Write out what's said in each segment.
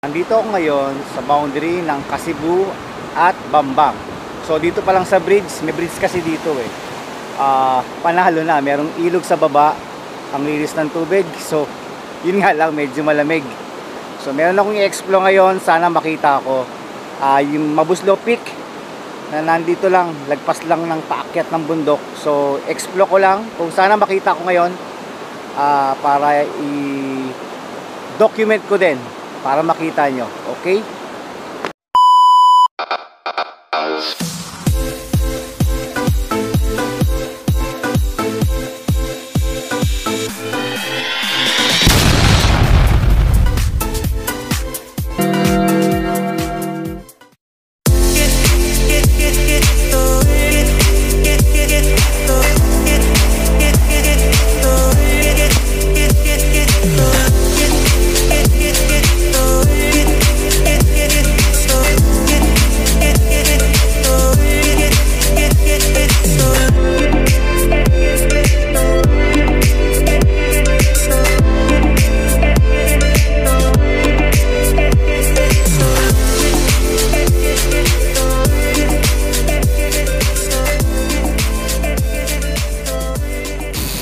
Nandito ako ngayon sa boundary ng Kasibu at Bambang. So dito pa lang sa bridge, may bridge kasi dito eh. Panalo na, merong ilog sa baba, ang linis ng tubig. So yun nga lang, medyo malamig. So meron akong i-explore ngayon, sana makita ko yung Mabuslo Peak na nandito lang, lagpas lang ng paakyat ng bundok. So explore ko lang kung sana makita ko ngayon para i-document ko din, para makita nyo, okay?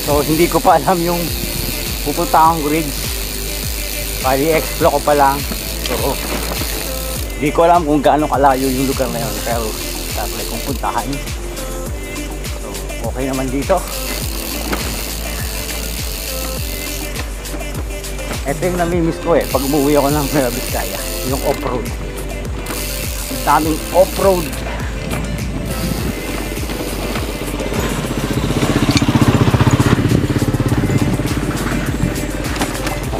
So hindi ko pa alam yung pupunta akong bridge, bali explore ko pa lang. So hindi ko alam kung gaano kalayo yung lugar na yun, pero tatry kong puntahan. So okay naman dito. Ito yung namimiss ko eh pag umuwi ako ng Nueva Vizcaya, yung off-road. Ang daming off-road.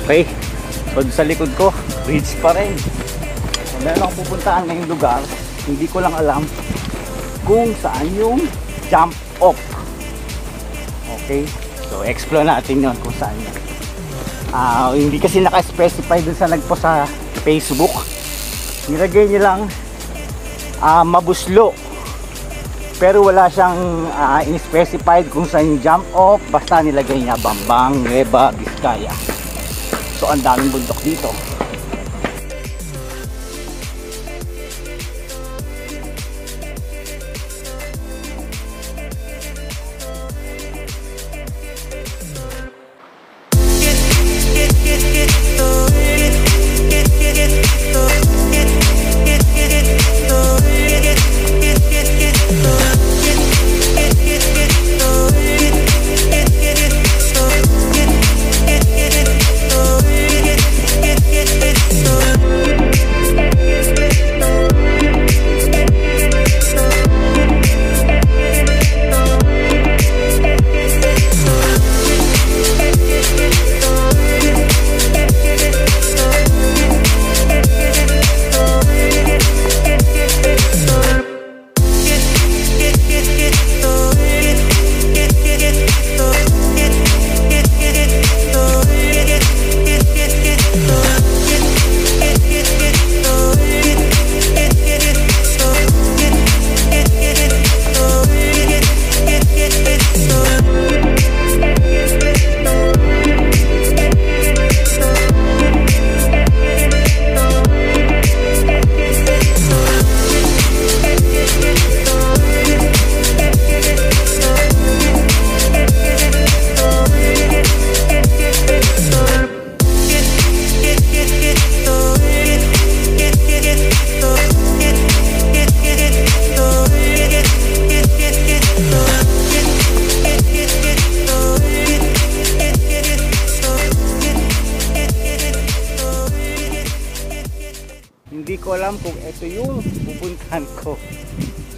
Okay, so sa likod ko, bridge pa rin. So meron akong pupuntaan ngayong lugar, hindi ko lang alam kung saan yung jump off. Okay, so explore natin yun kung saan yun. Hindi kasi naka-specify dun sa nagpo sa Facebook. Nilagay niya lang Mabuslo, pero wala siyang in-specified kung saan yung jump off. Basta nilagay niya Bambang, Nueva Vizcaya. So ang daming bundok dito. Hindi ko alam kung ito yung pupuntahan ko.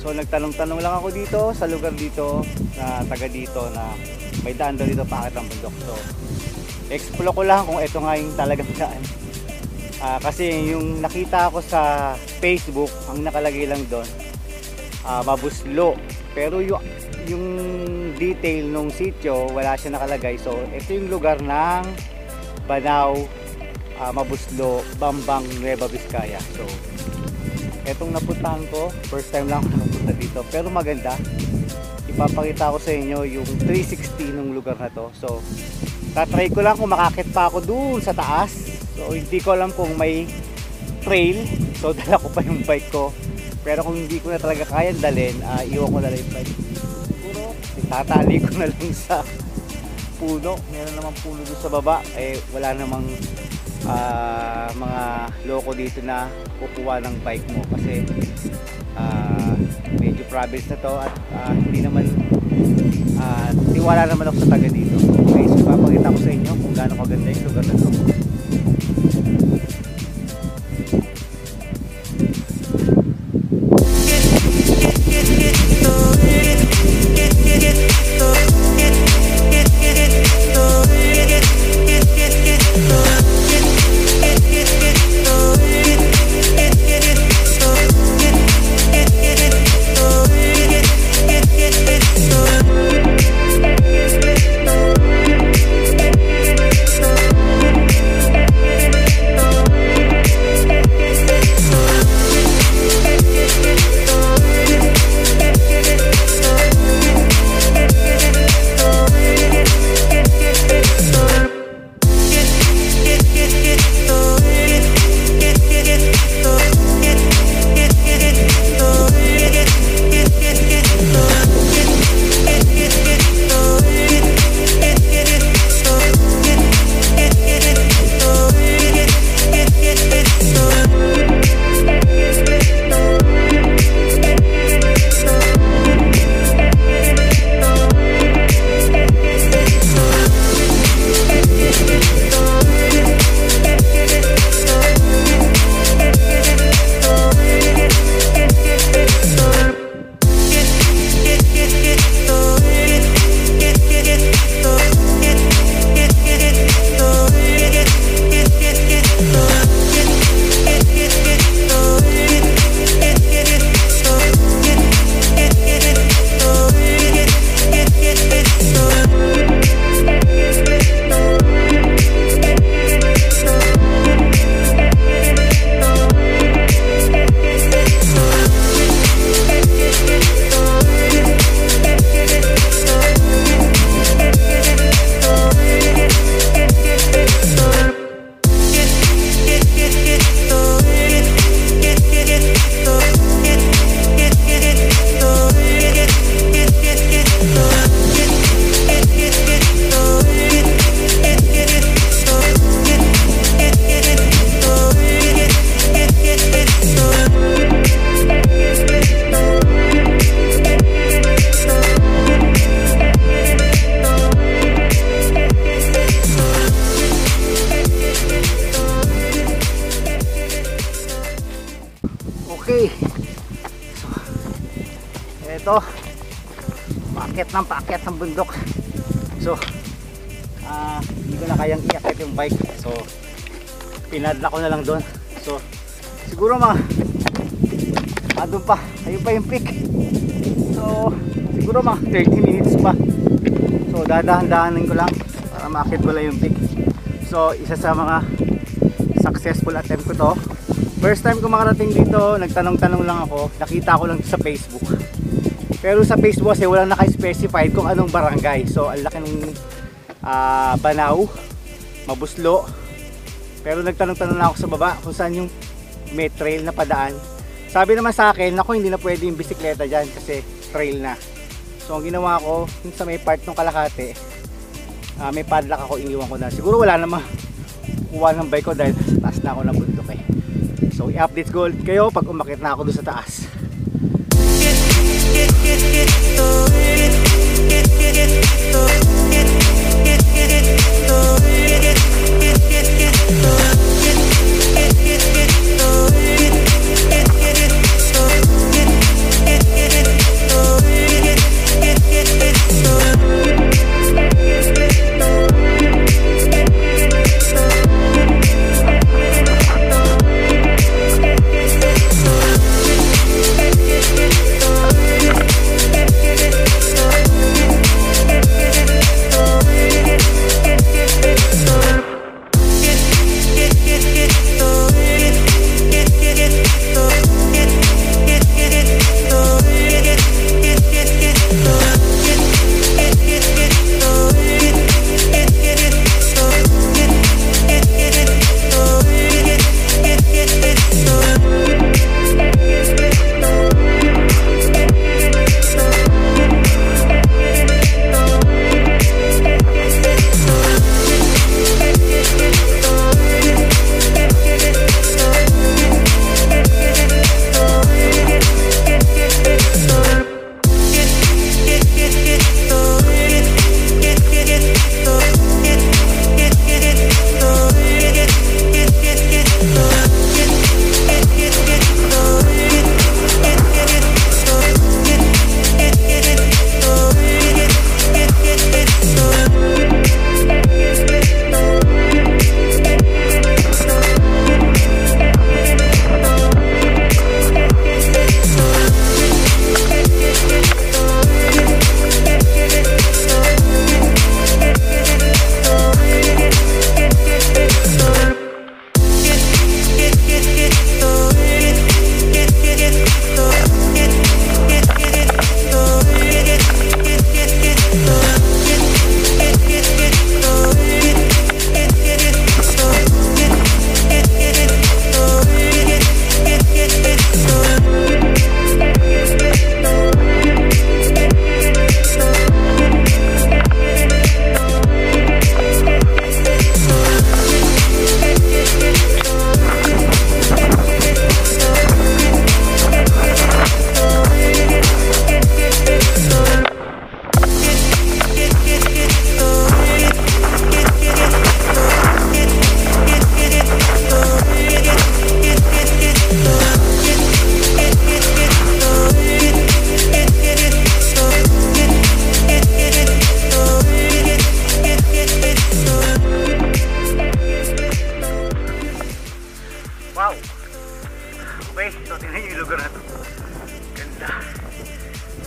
So nagtanong-tanong lang ako dito sa lugar dito na taga dito na may daan daw dito paakyat ng bundok. So explore ko lang kung ito nga yung talagang daan. Kasi yung nakita ko sa Facebook, ang nakalagay lang doon Mabuslo, pero yung detail nung sitio wala siya nakalagay. So ito yung lugar ng Banao, Mabuslo, Bambang, Nueva Vizcaya. So etong napuntahan ko, first time lang ako napunta dito, pero maganda. Ipapakita ko sa inyo yung 360 ng lugar na to. So tatry ko lang kung makakit pa ako doon sa taas. So hindi ko alam kung may trail. So dala ko pa yung bike ko. Pero kung hindi ko na talaga kayang dalhin, iwan ko na lang yung bike. Siguro itatali ko na lang sa puno. Meron namang puno doon sa baba. Wala namang mga loko dito na kukuha ng bike mo kasi medyo province na to at hindi naman tiwala naman ako sa taga dito. Okay, so papakita ko sa inyo kung gaano kaganda yung lugar na to. Okay, so eto, paakyat ng bundok. So hindi ko na kayang iakyat yung bike, so pinadla ko na lang doon. So siguro mga doon pa, ayun pa yung peak. So siguro mga 30 minutes pa. So dadahan-dahanin ko lang para maakyat ko lang yung peak. So isa sa mga successful attempt ko to. First time ko makarating dito, nagtanong-tanong lang ako, nakita ko lang sa Facebook. Pero sa Facebook kasi walang naka-specified kung anong barangay. So ang laki ng Banaw, Mabuslo. Pero nagtanong-tanong lang ako sa baba kung saan yung may trail na padaan. Sabi naman sa akin, naku, hindi na pwede yung bisikleta dyan kasi trail na. So ang ginawa ko, yung sa may part ng Kalahati, may padlock ako, iniwan ko na. Siguro wala namang kuha ng bike ko dahil taas na ako ng bundok eh. So i-update ko kayo pag umakyat na ako doon sa taas. Wow! Okay, so tingnan nyo yung lugar na to. Ganda.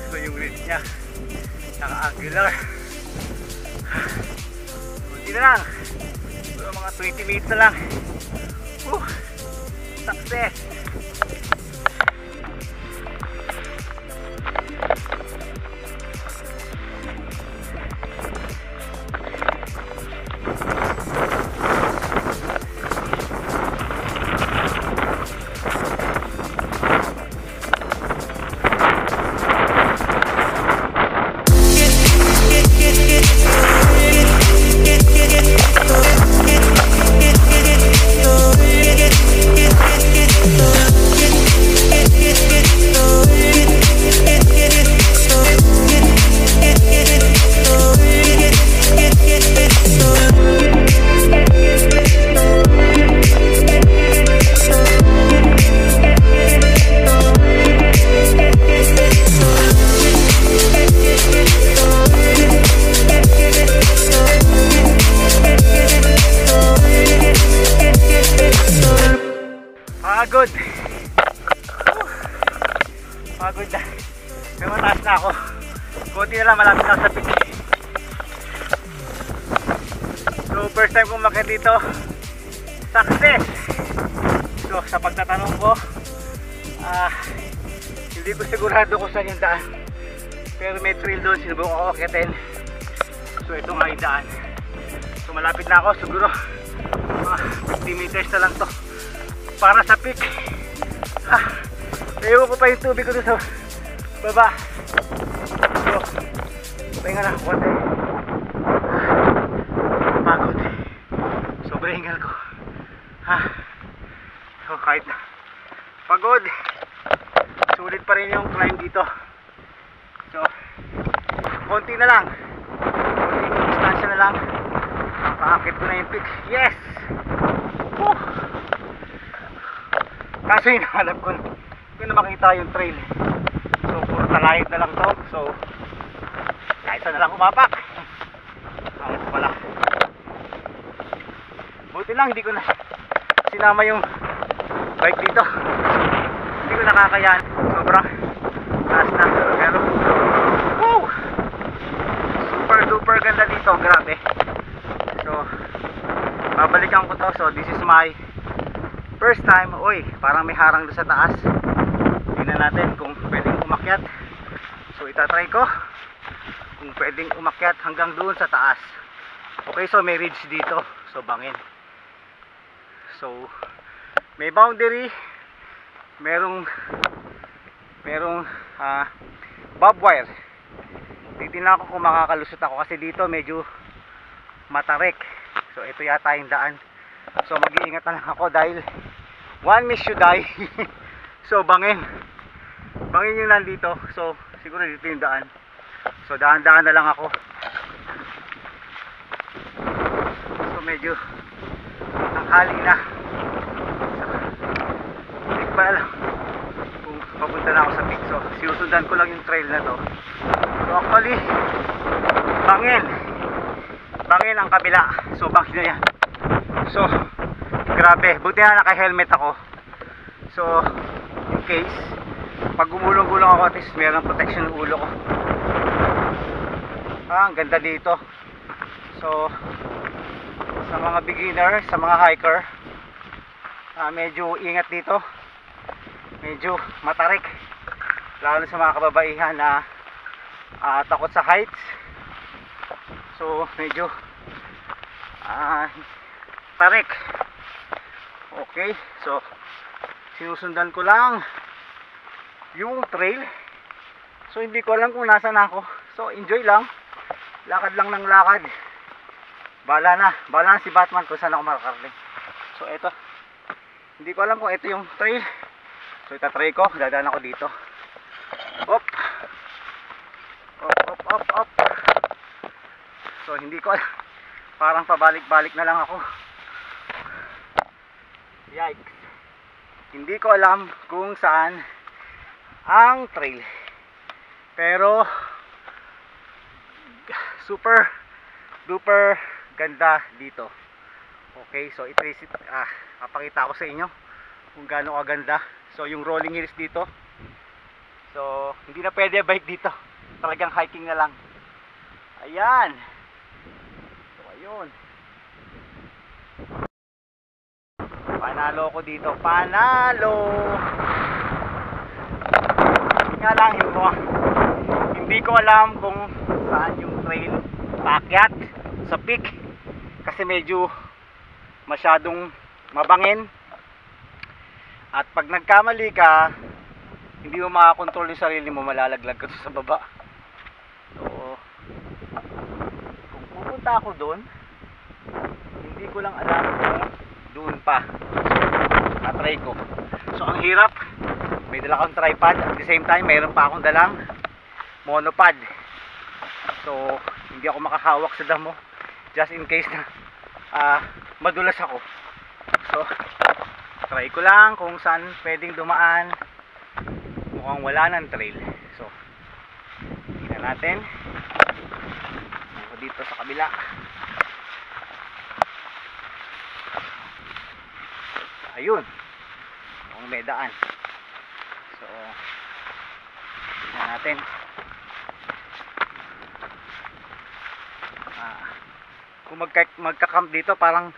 So yung ridge nya, naka-angular. Kunti na lang. So mga 20 minutes na lang. Success! Pagod. Pagod na. May mataas na ako. Kunti na lang, malapit na sa peak. So first time kong umakyat dito. Success. So sa pagtatanong ko, hindi ko sigurado kung saan yung daan. Pero may trail doon, sinubukan ko akyatin. So ito nga yung daan. So malapit na ako, siguro 50 meters na lang to para sa peak. Naiwan ko pa yung tubig ko doon sa baba. So pahinga na konti. Pagod. Sobrang hingal ko. So kahit na pagod, sulit pa rin yung climb dito. So konti na lang, konting distansya na lang, paakit ko na yung peak. Yes! Kaso hinahanap ko na makita yung trail. So puro talahit na lang to. So kahit saan na lang umapak. Hangat pala. Buti lang hindi ko na sinama yung bike dito. Hindi ko nakakayan. Sobrang taas na. Pero woo! Super duper ganda dito. Grabe. So babalikan ko to. So this is my first time. Uy, parang may harang doon sa taas. Tingnan natin kung pwedeng umakyat. So itatry ko kung pwedeng umakyat hanggang doon sa taas. Okay, so may ridge dito. So bangin. So may boundary. Merong bob wire. Titingnan ko kung makakalusot ako kasi dito medyo matarik. So ito yata yung daan. So mag-iingat na lang ako dahil one miss you die. So bangin yung nandito. So siguro dito yung daan. So daan-daan na lang ako. So medyo tanghali na. Hindi ko ba alam kung papunta na ako sa peak. So sinusundan ko lang yung trail na to. So actually bangin ang kabila. So bangin na yan. So grabe, buti na naka-helmet ako. So in case pag gumulong-gulong ako, at least meron protection ng ulo ko. Ang ganda dito. So sa mga beginner, sa mga hiker, medyo ingat dito. Medyo matarik, lalo sa mga kababaihan na takot sa heights. So medyo tarik. Okay, so sinusundan ko lang yung trail. So hindi ko alam kung nasaan ako. So enjoy lang. Lakad lang ng lakad. Bahala na si Batman kung saan ako makakarating. So eto, hindi ko alam kung ito yung trail. So itatry ko, dadaan ako dito. Op. Op. So hindi ko alam. Parang pabalik-balik na lang ako. Yikes. Hindi ko alam kung saan ang trail. Pero super duper ganda dito. Okay, so papakita ko sa inyo kung gaano kaganda. So yung rolling hills dito, so hindi na pwede bike dito, talagang hiking na lang. Ayan, so ayun, panalo ko dito, panalo. Nga lang, hindi ko alam kung saan yung trail paakyat sa peak, kasi medyo masyadong mabangin. At pag nagkamali ka, hindi mo makakontrol yung sarili mo, malalaglag ka sa baba. So, kung pupunta ako doon, hindi ko lang alam kung doon pa. Na-try ko. So, ang hirap. May dala akong tripod. At the same time, mayroon pa akong dalang monopod. So, hindi ako makahawak sa damo. Just in case na madulas ako. So, try ko lang kung saan pwedeng dumaan. Mukhang wala ng trail. So, tingnan natin. Ako dito sa kabila. Ayun. Mukhang may daan. So, tingnan natin. Kung magka-camp dito, parang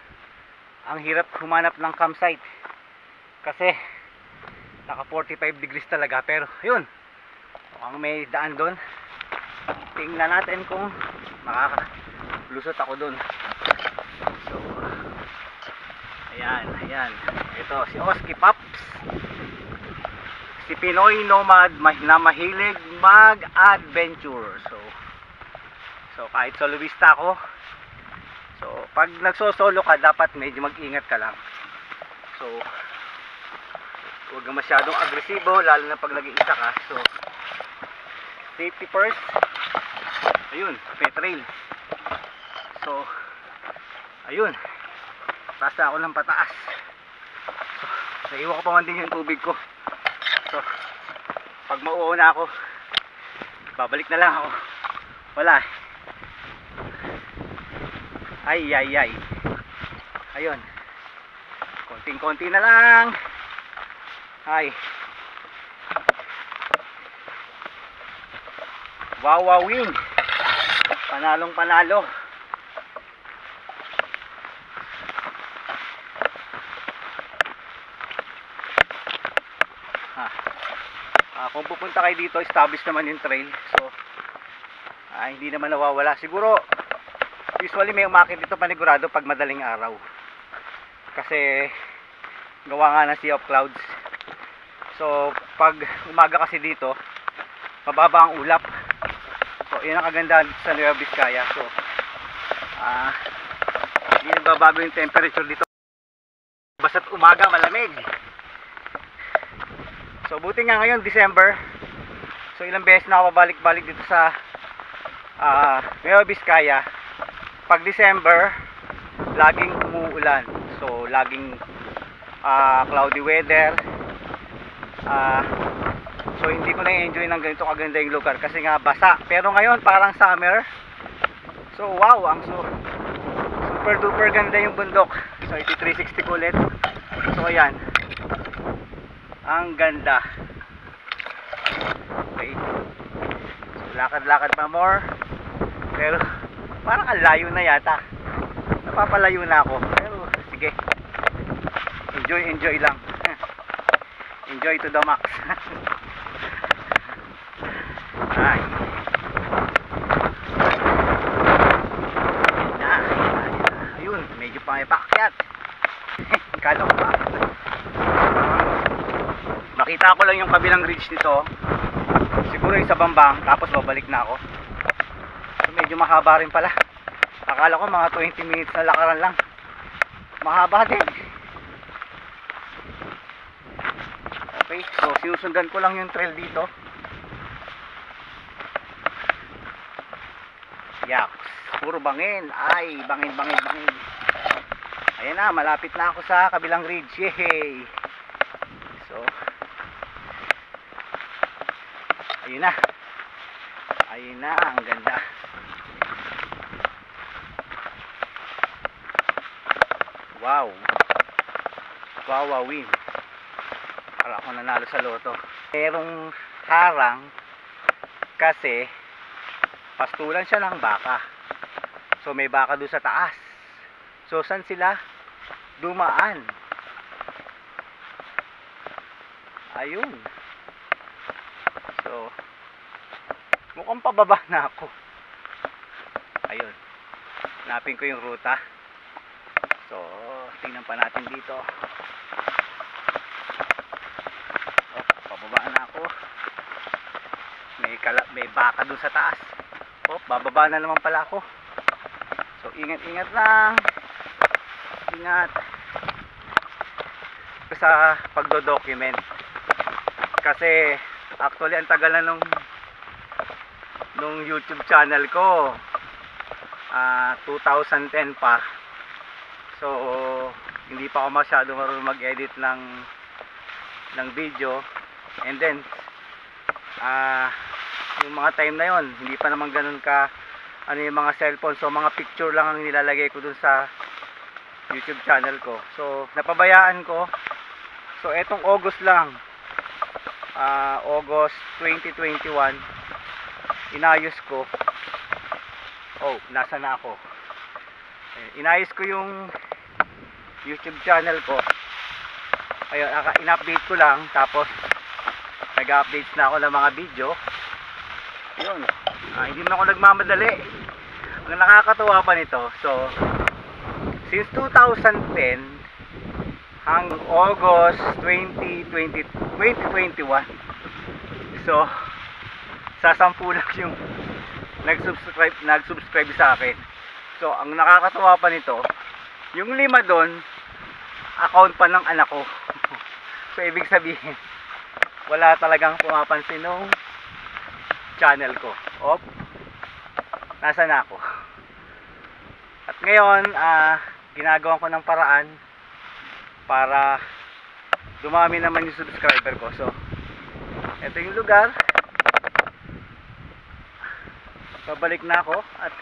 ang hirap humanap ng campsite. Kasi naka 45 degrees talaga, pero yun, mukhang may daan doon. Tingnan natin kung makakalusot ako doon. So, ayan, ayan, ito si Oski Pops, si Pinoy nomad na mahilig mag-adventure. So kahit soloista ako, so pag nagsosolo ka, dapat medyo mag-ingat ka lang. So huwag kang masyadong agresibo, lalo na pag nag-iisa ka. So, safety first. Ayun, may trail. So, ayun, taas na ako ng pataas. So, naiwan ko pa man din yung tubig ko. So, pag mauuna ako, babalik na lang ako. Wala. Ay, ay, ay. Ayun, konting-konti na lang. Ay, wawawin, panalong panalo. Kung pupunta kayo dito, establish naman yung trail. So, hindi naman nawawala. Siguro, usually may umakit dito panigurado pag madaling araw. Kasi, gawa nga ng sea of clouds. So, pag umaga kasi dito, mababa ang ulap. So, yun ang kagandahan dito sa Nueva Vizcaya. So, hindi nagbabago yung temperature dito. Basta't umaga, malamig. So, buti nga ngayon, December. So, ilang beses na ako babalik-balik dito sa Nueva Vizcaya. Pag December, laging umuulan. So, laging cloudy weather. So hindi ko na-enjoy ng ganito kaganda yung lugar kasi nga basa. Pero ngayon parang summer. So wow, ang super duper ganda yung bundok. So ito 360 ko ulit. So ayan, ang ganda. Okay, so lakad-lakad pa more. Pero parang ang layo na yata. Napapalayo na ako. Pero sige, enjoy lang. Enjoy to the max. Ay. Ayun, medyo pa may paakyat. Kala ko pa. Makita ko lang yung kabilang ridge nito. Siguro yung sa Bambang, tapos babalik na ako. So, medyo mahaba rin pala. Akala ko mga 20 minutes na lakaran lang. Mahaba din. Okay, so sinusundan ko lang yung trail dito. Yaks, puro bangin. Ay, bangin. Ayan na, malapit na ako sa kabilang ridge. Yehey. So, ayun na. Ayun na, ang ganda. Wow. Wawawin. nanalo sa loto. Merong harang kasi pastulan siya ng baka. So may baka doon sa taas. So saan sila dumaan? Ayun. So mukhang pababa na ako. Ayun. Hanapin ko yung ruta. So tingnan pa natin dito. Oh, pababa na ako. May baka dun sa taas. Oh, bababa na naman pala ako. So ingat-ingat lang. Ingat sa pagdo-document. Kasi actually ang tagal na nung YouTube channel ko. 2010 pa. So hindi pa ako masyado marunong mag-edit ng video. And then yung mga time na yon, hindi pa naman ganun ka yung mga cellphone. So mga picture lang ang nilalagay ko dun sa YouTube channel ko. So napabayaan ko. So etong August lang, August 2021, inayos ko. Oh, nasa na ako. Inayos ko yung YouTube channel ko. Ayun, in-update ko lang. Tapos nag-updates na ako ng mga video. Yun. Hindi na ako nagmamadali. Ang nakakatuwa pa nito, so since 2010 hanggang August 2021, so sa 10 lang yung nag-subscribe sa akin. So ang nakakatuwa pa nito, yung 5 doon account pa ng anak ko. So ibig sabihin wala talagang pumapansin nung channel ko. Op, nasa na ako. At ngayon ginagawa ko ng paraan para dumami naman yung subscriber ko. So ito yung lugar. Babalik na ako at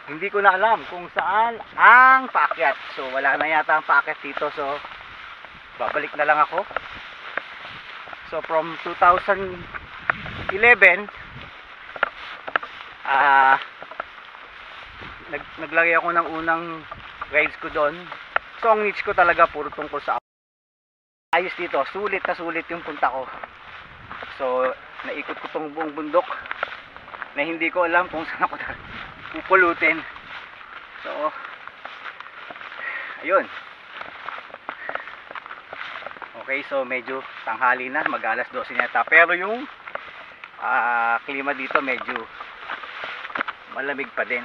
hindi ko na alam kung saan ang paakyat. So wala na yata ang paakyat dito. So babalik na lang ako. So from 2011 naglagay ako ng unang rides ko doon. So ang niche ko talaga puro tungkol sa ayos dito. Sulit na sulit yung punta ko. So naikot ko tong buong bundok na hindi ko alam kung saan ako pupulutin. So ayun. Okay, so medyo tanghali na, mag-alas 12 yata. Pero yung klima dito medyo malamig pa din.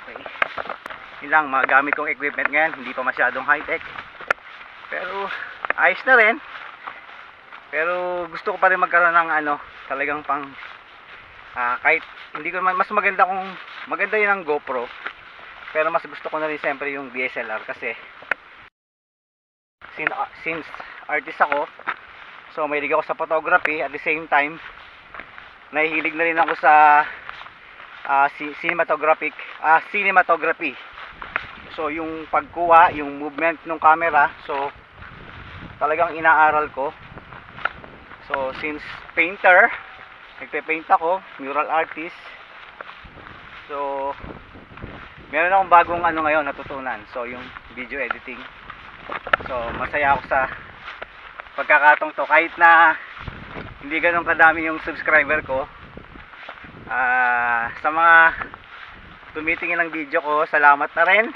Okay. Yun lang, magamit kong equipment ngayon, hindi pa masyadong high-tech. Pero ayos na rin. Pero gusto ko pa rin magkaroon ng talagang pang kahit hindi ko mas maganda kung maganda yun ang GoPro. Pero mas gusto ko na rin siyempre yung DSLR kasi since artist ako, so mahilig ako sa photography. At the same time nahihilig na rin ako sa cinematography. So yung pagkuha, yung movement ng camera, so talagang inaaral ko. So since painter, nagpe-paint ako, mural artist. So meron akong bagong ngayon natutunan. So yung video editing. So masaya ako sa pagkakataong to, kahit na hindi ganun kadami yung subscriber ko. Sa mga tumitingin ng video ko, salamat na rin.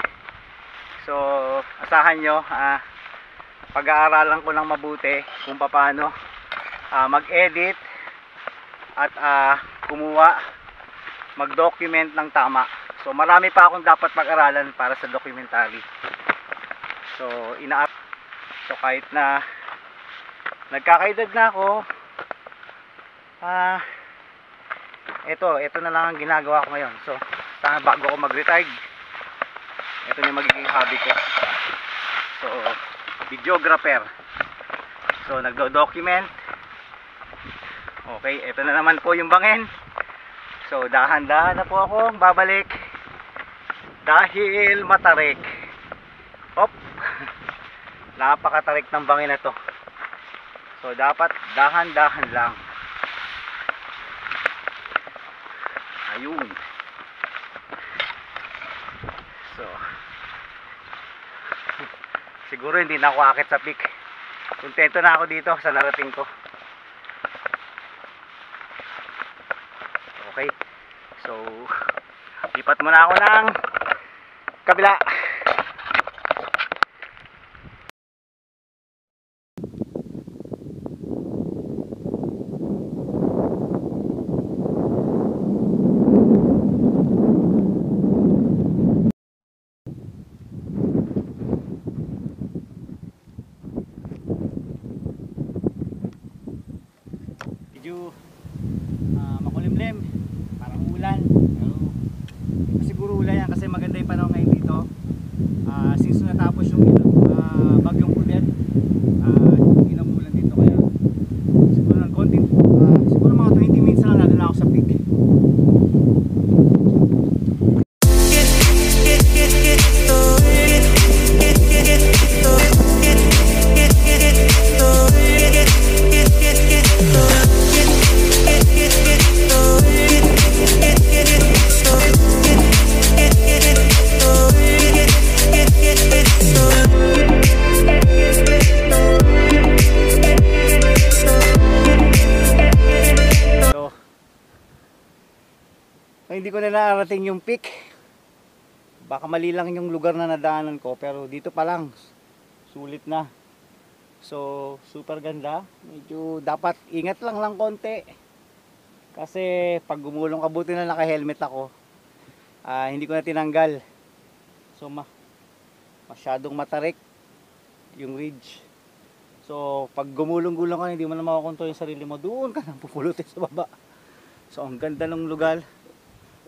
So asahan nyo, pag-aaralan ko ng mabuti kung paano mag-edit at kumuha, mag-document ng tama. So marami pa akong dapat pag-aralan para sa documentary. So so kahit na nagkakaedad na ako, ito na lang ang ginagawa ko ngayon. So sana bago ako mag-retire, ito na yung magiging hobby ko. So videographer. So nagdo-document. Okay, ito na naman po yung bangin. So dahan-dahan na po ako babalik dahil matarik. Hop. napakatarik ng bangin na to. So dapat dahan-dahan lang. Ayun. So siguro hindi na ako akit sa peak. Kontento na ako dito sa narating ko. Okay. So lipat muna ako ng kabila. Medyo makulimlim, parang ulan, pero siguro ulan yan kasi maganda yung panahon ngayon dito. Since natapos yung bagyong Odette, inamulan dito, kaya siguro ng konting siguro mga 20 minutes lang nandun ako sa peak. Hindi ko na narating yung peak. Baka mali lang yung lugar na nadaanan ko, pero dito pa lang sulit na. So super ganda. Medyo dapat ingat lang konti. Kasi pag gumulong ka, buti na naka-helmet ako. Hindi ko na tinanggal. So masyadong matarik yung ridge. So pag gumulong-gulong ka, hindi mo na makakontrol yung sarili mo. Doon ka nang pupulutin sa baba. So ang ganda ng lugar.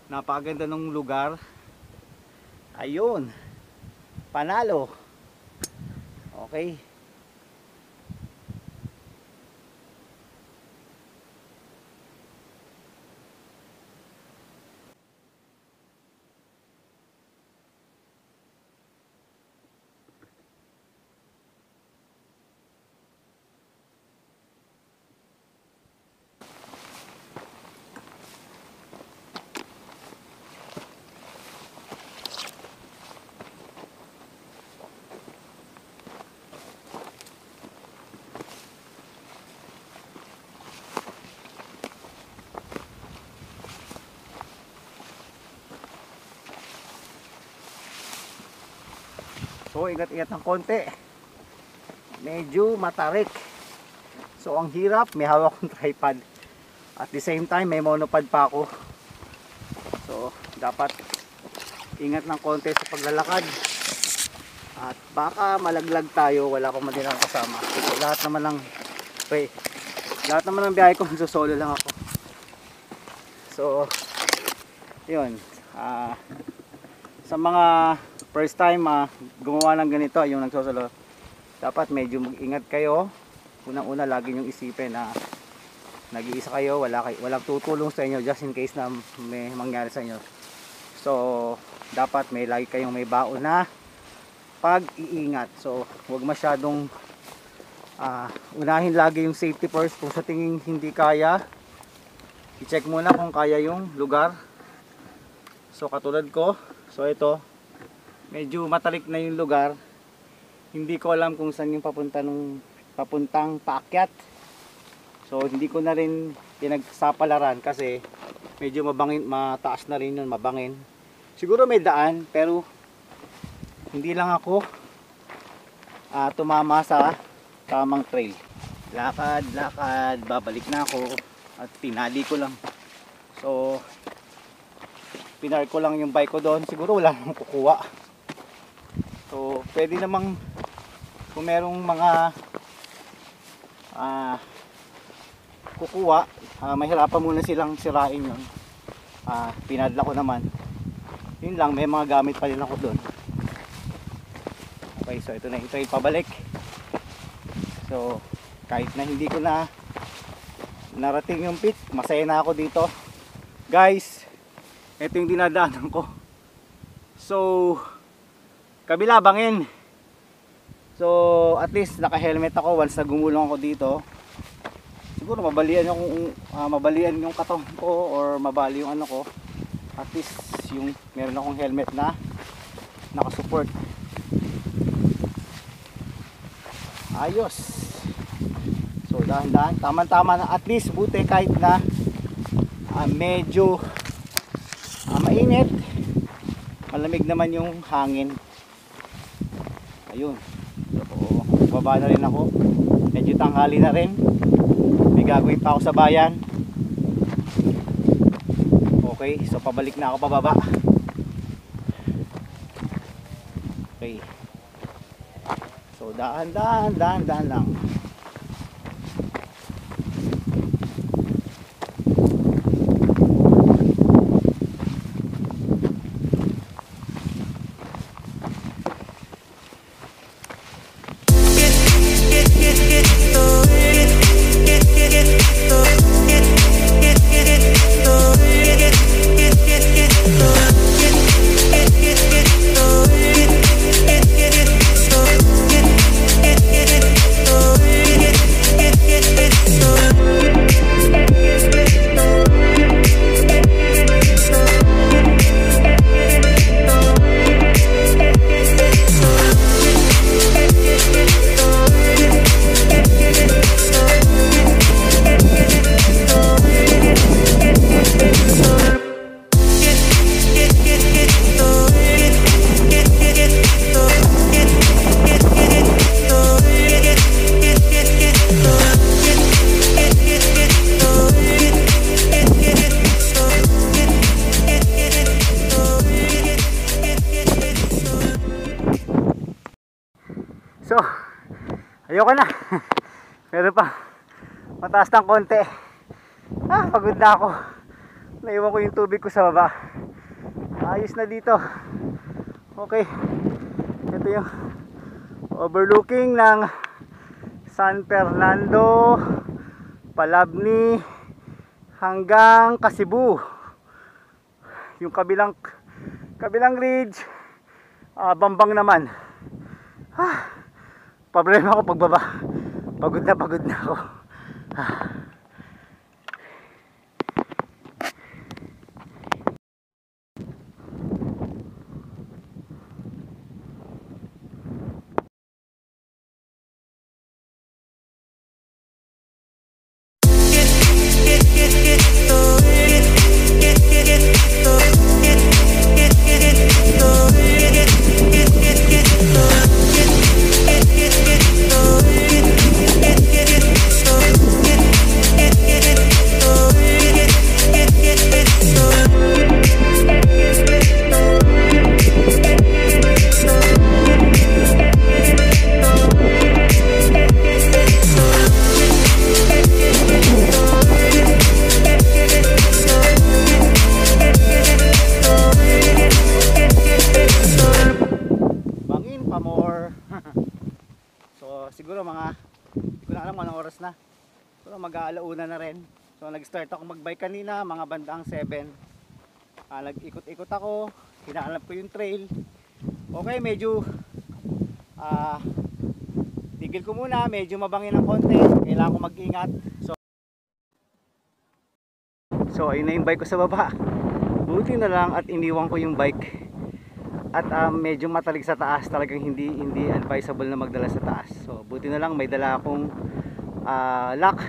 Napakaganda ng lugar. Ayun. Panalo. Okay. So ingat-ingat ng konti. Medyo matarik. So ang hirap, may hawak akong tripod. At the same time may monopod pa ako. So dapat ingat ng konti sa paglalakad. At baka malaglag tayo, wala akong madinang kasama. So lahat naman ng biyahe ko solo lang ako. So yun, sa mga first time gumawa ng ganito, yung nagsosolo, dapat medyo mag-ingat kayo. Unang-una, lagi nyong isipin na nag-iisa kayo, walang tutulong sa inyo just in case na may mangyari sa inyo. So dapat lagi kayong may baon na pag-iingat. So huwag masyadong unahin lagi yung safety first. Kung sa tingin hindi kaya, i-check muna kung kaya yung lugar. So katulad ko, so ito medyo matalik na yung lugar. Hindi ko alam kung saan yung papuntang paakyat. So hindi ko na rin pinagsapalaran kasi medyo mataas na rin yun, mabangin. Siguro may daan, pero hindi lang ako tumama sa tamang trail. Lakad, babalik na ako at tinali ko lang. So pinark ko lang yung bike ko doon. Siguro wala nang kukuha. So pwede namang kung merong mga kukuha, mahirapan muna silang sirain yun. Pinadla ko naman. Yun lang, may mga gamit pa rin ako doon. Okay, so ito na ito yung pabalik. So kahit na hindi ko na narating yung pit, masaya na ako dito. Guys, ito yung dinadaanan ko. So kabila bangin. So at least naka-helmet ako once na gumulong ako dito. Siguro mabalian yung katawan ko or mabali yung ano ko. At least yung meron akong helmet na nakasupport. Ayos. So dahan-dahan, tama-tama na, at least buti kahit na medyo mainit, malamig naman yung hangin. Ayun. So baba na rin ako. Medyo tanghali na rin. May gagawin pa ako sa bayan. Okay, so pabalik na ako pababa. Okay. So dahan-dahan lang. So, ayoko na. Meron pa. Mataas ng konti. Pagod na ako. Naiwan ko yung tubig ko sa baba. Ayos na dito. Okay. Ito yung overlooking ng San Fernando, Palabni, hanggang Kasibu. Yung kabilang ridge, Bambang naman. Problema ko pagbaba. Pagod na ako. Siguro mga, hindi ko na alam kung anong oras na. Siguro mag-aalauna na rin. So nag-start ako mag-bike kanina, mga bandang 7. Nag-ikot-ikot ako, hinahanap ko yung trail. Okay, medyo tigil ko muna, medyo mabangin ng konti. Kailangan ko mag-ingat. So ayun na yung bike ko sa baba. Buti na lang at iniwan ko yung bike. At medyo matalig sa taas, talagang hindi advisable na magdala sa taas. So buti na lang may dala akong lock.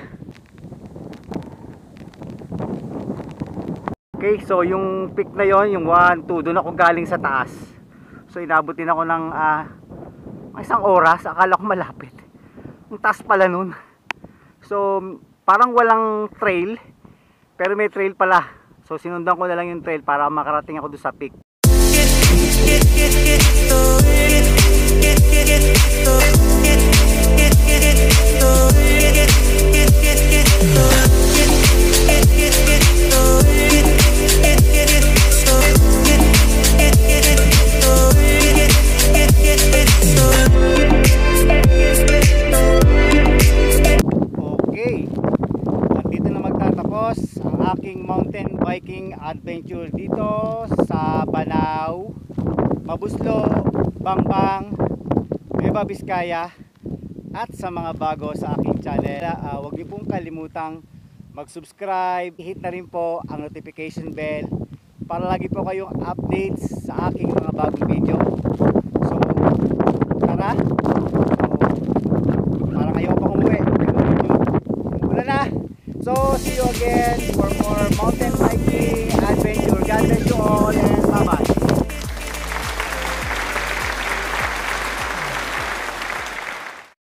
Okay, so yung peak na yon, yung 1, 2, doon ako galing sa taas. So inabutin ako ng isang oras, akala ko malapit. Ang taas pala nun. So parang walang trail, pero may trail pala. So sinundan ko na lang yung trail para makarating ako doon sa peak. Okay, at dito na magtatapos ang aking mountain biking adventure dito sa Banao, Mabuslo, Bambang, Viva Vizcaya. At sa mga bago sa aking channel, huwag niyo pong kalimutang mag-subscribe, hit na rin po ang notification bell para lagi po kayong updates sa aking mga bagong video. So, tara! Parang ayaw pang umuwi. Umulan na! So, see you again for more mountain biking.